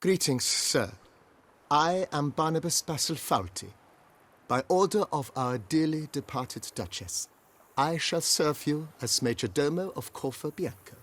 Greetings, sir. I am Barnabas Basil Faulty. By order of our dearly departed Duchess, I shall serve you as Major Domo of Corfu Bianco.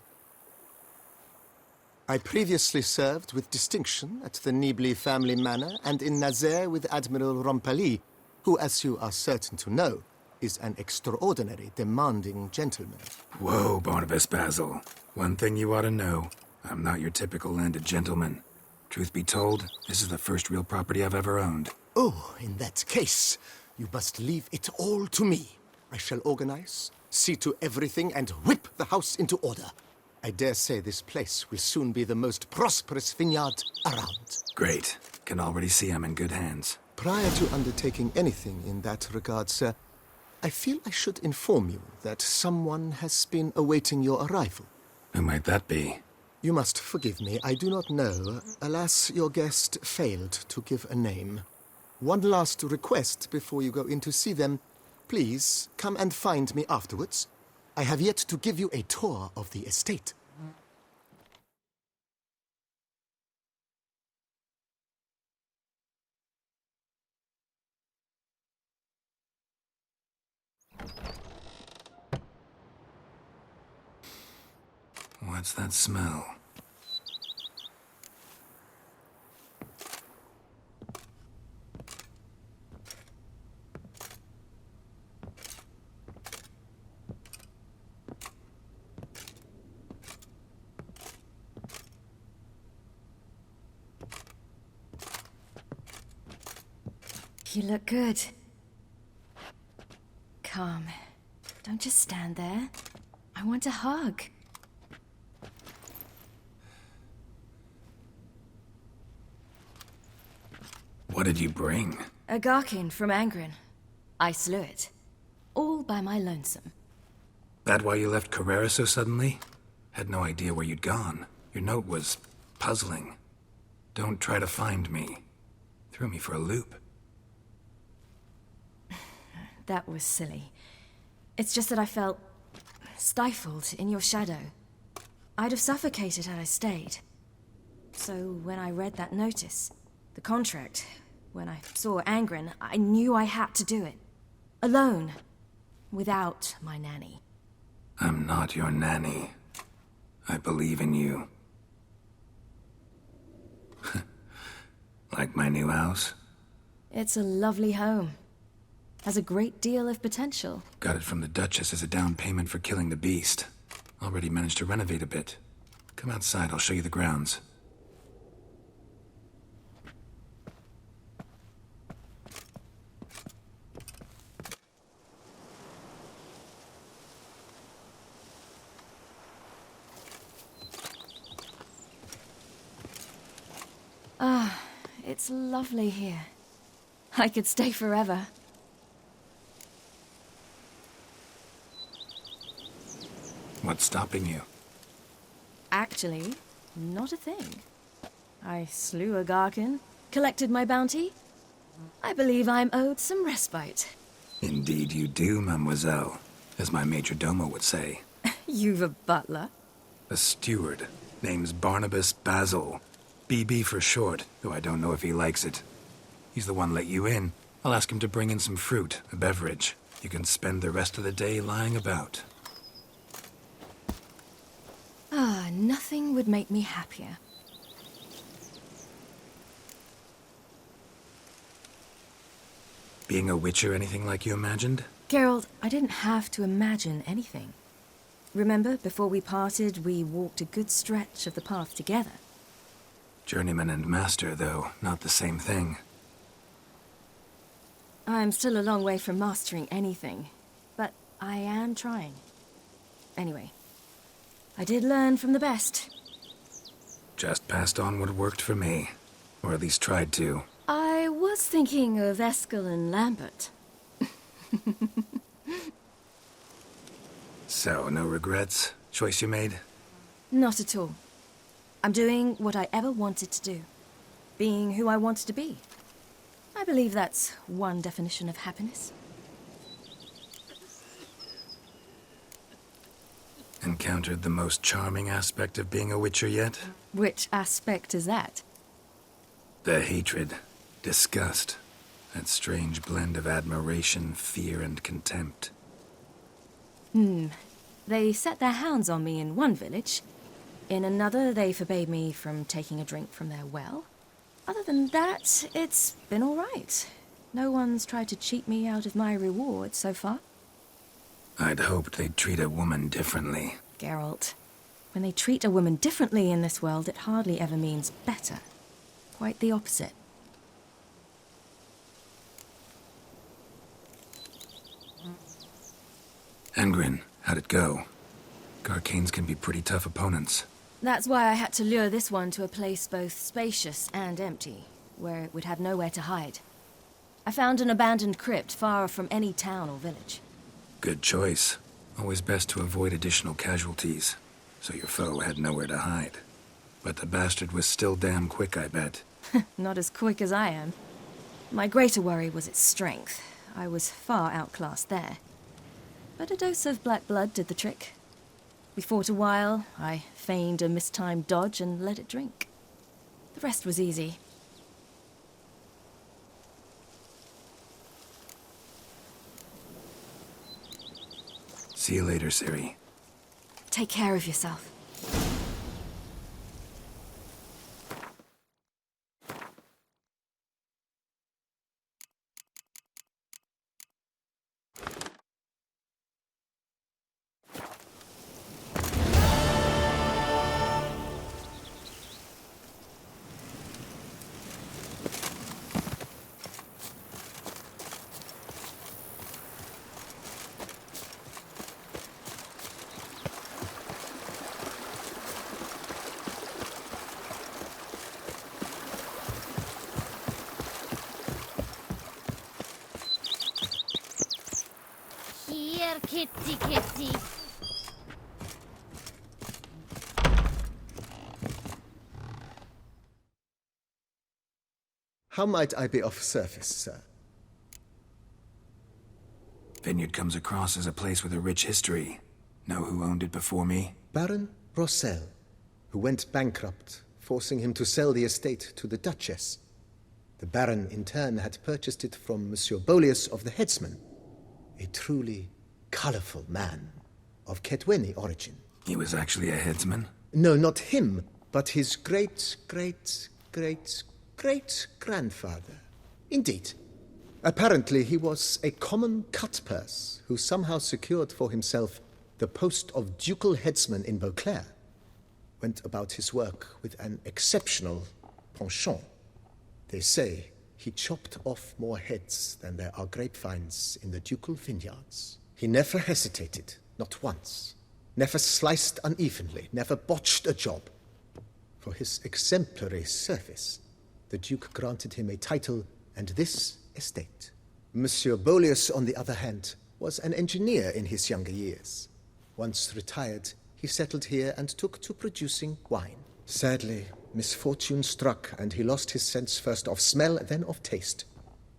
I previously served with distinction at the Nibli family manor and in Nazaire with Admiral Rompali, who, as you are certain to know, is an extraordinary, demanding gentleman. Whoa, Barnabas Basil. One thing you ought to know. I'm not your typical landed gentleman. Truth be told, this is the first real property I've ever owned. Oh, in that case, you must leave it all to me. I shall organize, see to everything, and whip the house into order. I dare say this place will soon be the most prosperous vineyard around. Great. Can already see I'm in good hands. Prior to undertaking anything in that regard, sir, I feel I should inform you that someone has been awaiting your arrival. Who might that be? You must forgive me, I do not know. Alas, your guest failed to give a name. One last request before you go in to see them. Please, come and find me afterwards. I have yet to give you a tour of the estate. What's that smell? You look good. Come. Don't just stand there. I want a hug. What did you bring? A gherkin from Angren. I slew it. All by my lonesome. That why you left Carrera so suddenly? Had no idea where you'd gone. Your note was puzzling. Don't try to find me. Threw me for a loop. That was silly. It's just that I felt stifled in your shadow. I'd have suffocated had I stayed. So when I read that notice, the contract, when I saw Angren, I knew I had to do it. Alone. Without my nanny. I'm not your nanny. I believe in you. Like my new house? It's a lovely home. Has a great deal of potential. Got it from the Duchess as a down payment for killing the beast. Already managed to renovate a bit. Come outside, I'll show you the grounds. It's lovely here. I could stay forever. What's stopping you? Actually, not a thing. I slew a gherkin, collected my bounty. I believe I'm owed some respite. Indeed you do, mademoiselle. As my major domo would say. You've a butler? A steward. Name's Barnabas Basil. BB for short, though I don't know if he likes it. He's the one let you in. I'll ask him to bring in some fruit, a beverage. You can spend the rest of the day lying about. Nothing would make me happier. Being a witcher anything like you imagined? Geralt, I didn't have to imagine anything. Remember, before we parted, we walked a good stretch of the path together. Journeyman and master, though, not the same thing. I'm still a long way from mastering anything, but I am trying. Anyway, I did learn from the best. Just passed on what worked for me. Or at least tried to. I was thinking of Eskel and Lambert. So, no regrets? Choice you made? Not at all. I'm doing what I ever wanted to do. Being who I wanted to be. I believe that's one definition of happiness. Encountered the most charming aspect of being a witcher yet? Which aspect is that? The hatred, disgust, that strange blend of admiration, fear, and contempt. They set their hounds on me in one village. In another, they forbade me from taking a drink from their well. Other than that, it's been all right. No one's tried to cheat me out of my reward so far. I'd hoped they'd treat a woman differently. Geralt, when they treat a woman differently in this world, it hardly ever means better. Quite the opposite. Engrin, how'd it go? Garcanes can be pretty tough opponents. That's why I had to lure this one to a place both spacious and empty, where it would have nowhere to hide. I found an abandoned crypt far from any town or village. Good choice. Always best to avoid additional casualties, so your foe had nowhere to hide. But the bastard was still damn quick, I bet. Not as quick as I am. My greater worry was its strength. I was far outclassed there. But a dose of black blood did the trick. We fought a while, I feigned a mistimed dodge and let it drink. The rest was easy. See you later, Ciri. Take care of yourself. Here, kitty, kitty. How might I be of service, sir? Vineyard comes across as a place with a rich history. Know who owned it before me? Baron Rossel, who went bankrupt, forcing him to sell the estate to the Duchess. The Baron, in turn, had purchased it from Monsieur Bolius of the Headsman, a truly colorful man of Ketweni origin. He was actually a headsman? No, not him, but his great-great-great-great-grandfather. Indeed. Apparently, he was a common cutpurse who somehow secured for himself the post of ducal headsman in Beauclair. Went about his work with an exceptional penchant. They say he chopped off more heads than there are grapevines in the ducal vineyards. He never hesitated, not once. Never sliced unevenly, never botched a job. For his exemplary service, the Duke granted him a title and this estate. Monsieur Bolius, on the other hand, was an engineer in his younger years. Once retired, he settled here and took to producing wine. Sadly, misfortune struck and he lost his sense first of smell, then of taste.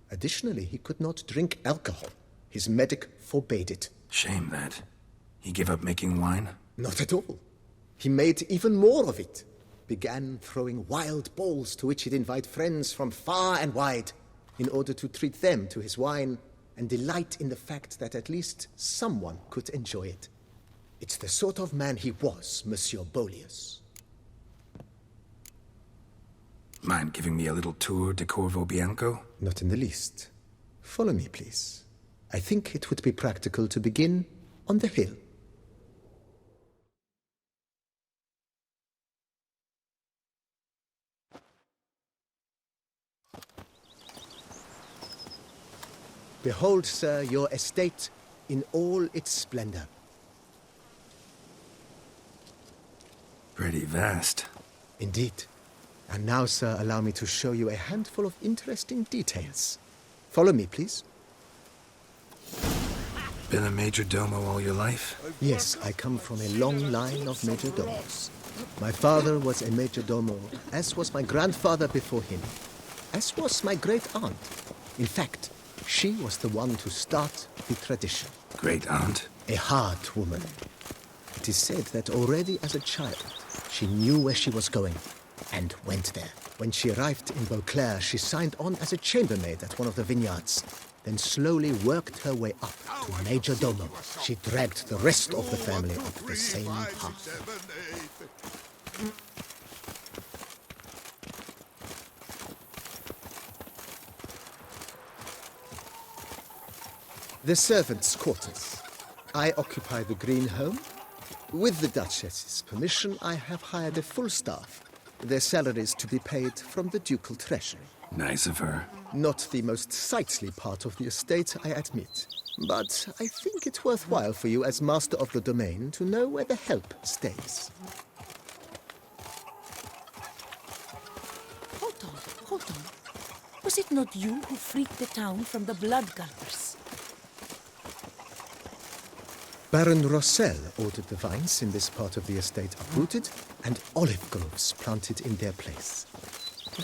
Additionally, he could not drink alcohol. His medic forbade it. Shame that. He gave up making wine? Not at all. He made even more of it. Began throwing wild balls to which he'd invite friends from far and wide in order to treat them to his wine and delight in the fact that at least someone could enjoy it. It's the sort of man he was, Monsieur Bolius. Mind giving me a little tour de Corvo Bianco? Not in the least. Follow me, please. I think it would be practical to begin on the hill. Behold, sir, your estate in all its splendor. Pretty vast. Indeed. And now, sir, allow me to show you a handful of interesting details. Follow me, please. Been a major domo all your life? Yes, I come from a long line of major domos. My father was a major domo, as was my grandfather before him, as was my great aunt. In fact, she was the one to start the tradition. Great aunt? A hard woman. It is said that already as a child, she knew where she was going and went there. When she arrived in Beauclair, she signed on as a chambermaid at one of the vineyards, then slowly worked her way up to Major Domo. She dragged the rest of the family up the same path. The servants' quarters. I occupy the green home. With the Duchess's permission, I have hired a full staff. Their salaries to be paid from the ducal treasury. Nice of her. Not the most sightly part of the estate, I admit. But I think it's worthwhile for you as master of the domain to know where the help stays. Hold on. Was it not you who freed the town from the blood gulpers? Baron Rossel ordered the vines in this part of the estate uprooted and olive groves planted in their place.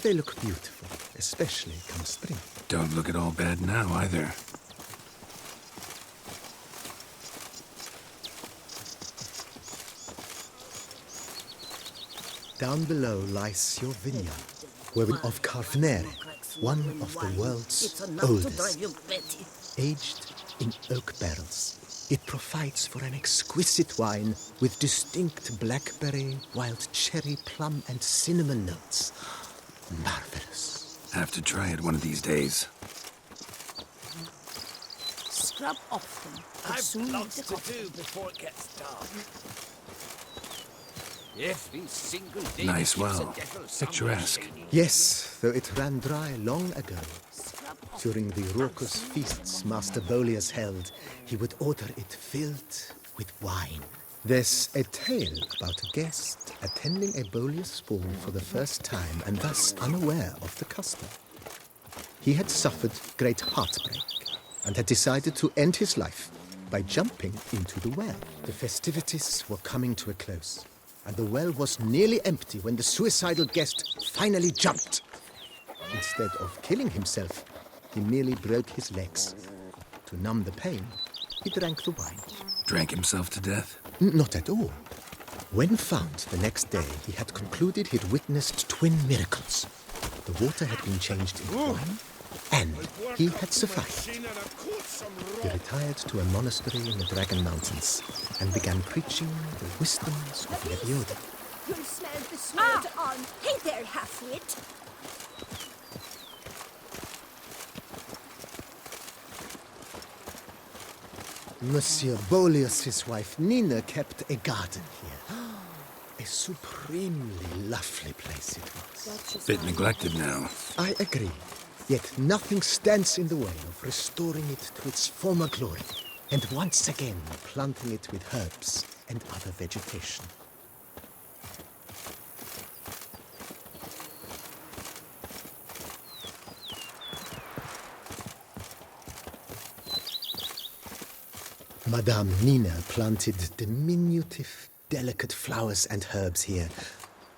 They look beautiful, especially come spring. Don't look at all bad now, either. Down below lies your vineyard, woven of Carvnere, one of the world's oldest, aged in oak barrels. It provides for an exquisite wine with distinct blackberry, wild cherry, plum, and cinnamon notes. Marvelous. Have to try it one of these days. Scrub off them. I've lots to do before it gets dark. Every single day Nice keeps a well. devil somewhere Picturesque. shady. Yes, though it ran dry long ago. During the raucous feasts Master Bolius held, he would order it filled with wine. There's a tale about a guest attending a Bolius ball for the first time and thus unaware of the custom. He had suffered great heartbreak and had decided to end his life by jumping into the well. The festivities were coming to a close, and the well was nearly empty when the suicidal guest finally jumped. Instead of killing himself, he merely broke his legs. To numb the pain, he drank the wine. Drank himself to death? Not at all. When found the next day, he had concluded he'd witnessed twin miracles. The water had been changed into wine, and he had survived. He retired to a monastery in the Dragon Mountains and began preaching the wisdoms of Lebioda. You'll smell the sword on. Hey there, half-wit. Monsieur Bolius' wife Nina kept a garden here. A supremely lovely place it was. Bit neglected now. I agree. Yet nothing stands in the way of restoring it to its former glory, and once again planting it with herbs and other vegetation. Madame Nina planted diminutive, delicate flowers and herbs here.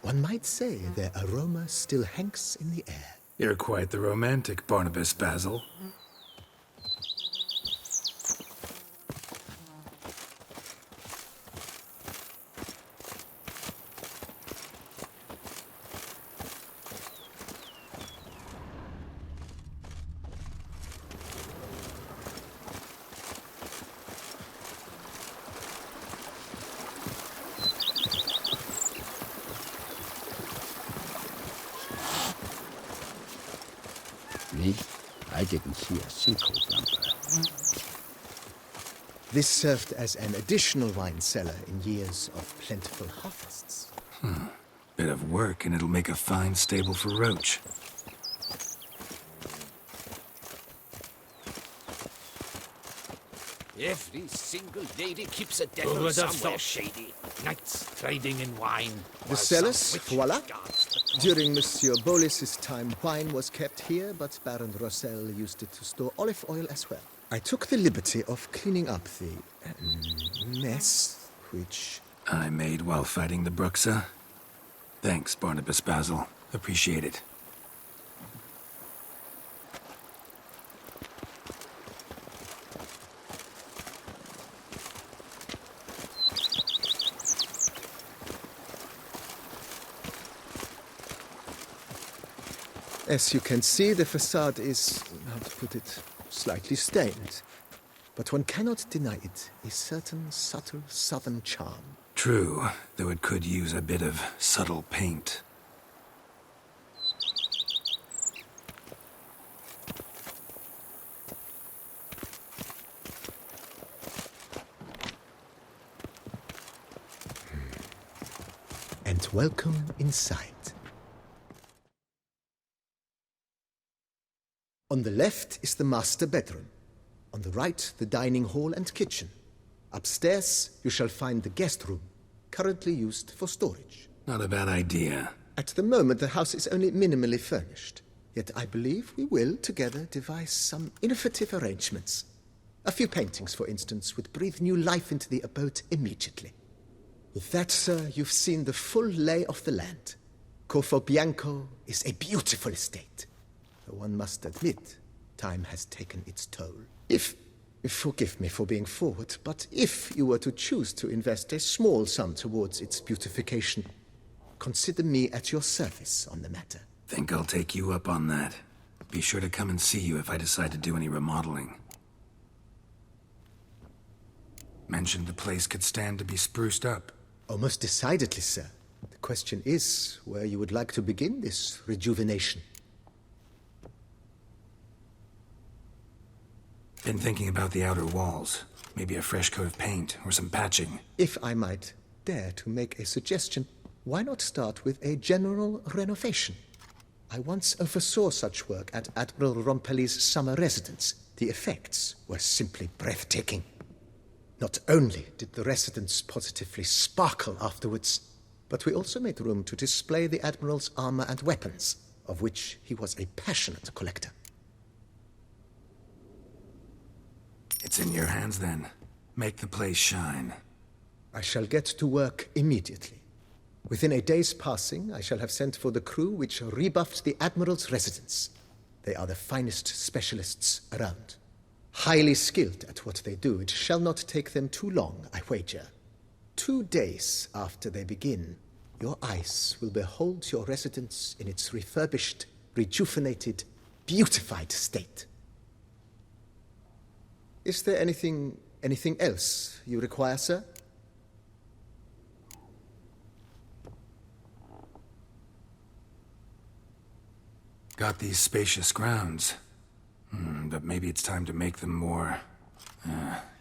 One might say their aroma still hangs in the air. You're quite the romantic, Barnabas Basil. Me? I didn't see a single bumper. This served as an additional wine cellar in years of plentiful harvests. Bit of work, and it'll make a fine stable for Roach. Every single lady keeps a devil somewhere shady. Nights trading in wine. The cellars, voila. During Monsieur Bolis's time, wine was kept here, but Baron Rossel used it to store olive oil as well. I took the liberty of cleaning up the mess, which... I made while fighting the Bruxa. Thanks, Barnabas Basil. Appreciate it. As you can see, the facade is, how to put it, slightly stained. But one cannot deny it, a certain subtle southern charm. True, though it could use a bit of subtle paint. And welcome inside. On the left is the master bedroom. On the right, the dining hall and kitchen. Upstairs, you shall find the guest room, currently used for storage. Not a bad idea. At the moment, the house is only minimally furnished. Yet I believe we will, together, devise some innovative arrangements. A few paintings, for instance, would breathe new life into the abode immediately. With that, sir, you've seen the full lay of the land. Corvo Bianco is a beautiful estate. Though one must admit, time has taken its toll. Forgive me for being forward, but if you were to choose to invest a small sum towards its beautification, consider me at your service on the matter. Think I'll take you up on that. Be sure to come and see you if I decide to do any remodeling. Mentioned the place could stand to be spruced up. Oh, most decidedly, sir. The question is where you would like to begin this rejuvenation. Been thinking about the outer walls. Maybe a fresh coat of paint or some patching. If I might dare to make a suggestion, why not start with a general renovation? I once oversaw such work at Admiral Rompelli's summer residence. The effects were simply breathtaking. Not only did the residence positively sparkle afterwards, but we also made room to display the Admiral's armor and weapons, of which he was a passionate collector. It's in your hands then. Make the place shine. I shall get to work immediately. Within a day's passing, I shall have sent for the crew which rebuffed the Admiral's residence. They are the finest specialists around. Highly skilled at what they do, it shall not take them too long, I wager. 2 days after they begin, your eyes will behold your residence in its refurbished, rejuvenated, beautified state. Is there anything else you require, sir? Got these spacious grounds. But maybe it's time to make them more,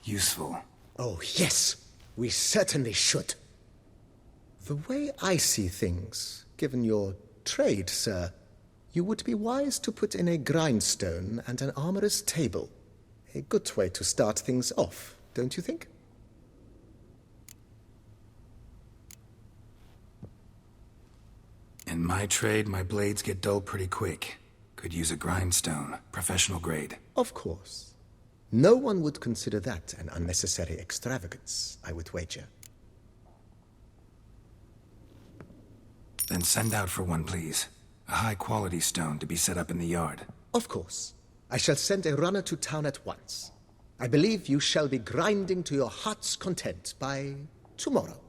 useful. Oh, yes. We certainly should. The way I see things, given your trade, sir, you would be wise to put in a grindstone and an armorer's table. A good way to start things off, don't you think? In my trade, my blades get dull pretty quick. Could use a grindstone, professional grade. Of course. No one would consider that an unnecessary extravagance, I would wager. Then send out for one, please. A high-quality stone to be set up in the yard. Of course. I shall send a runner to town at once. I believe you shall be grinding to your heart's content by tomorrow.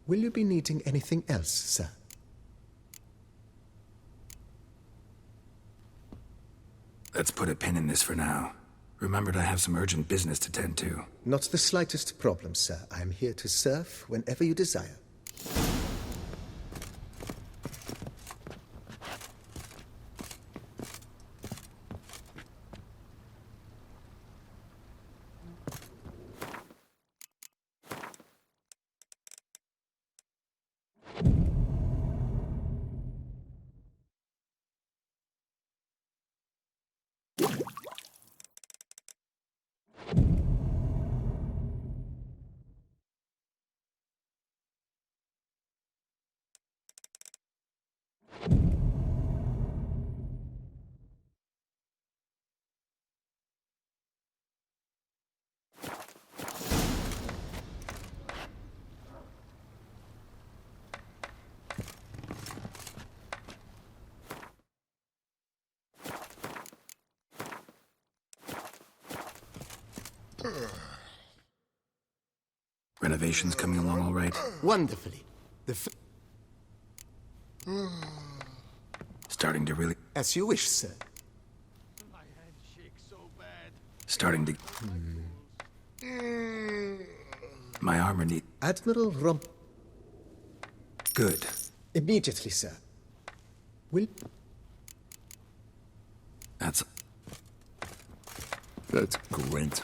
Will you be needing anything else, sir? Let's put a pin in this for now. Remembered I have some urgent business to tend to. Not the slightest problem, sir. I am here to serve whenever you desire. Renovations coming along all right? Wonderfully. Starting to really... As you wish, sir. Starting to... My armor need... Admiral Rump. Good. Immediately, sir. Will... That's That's great.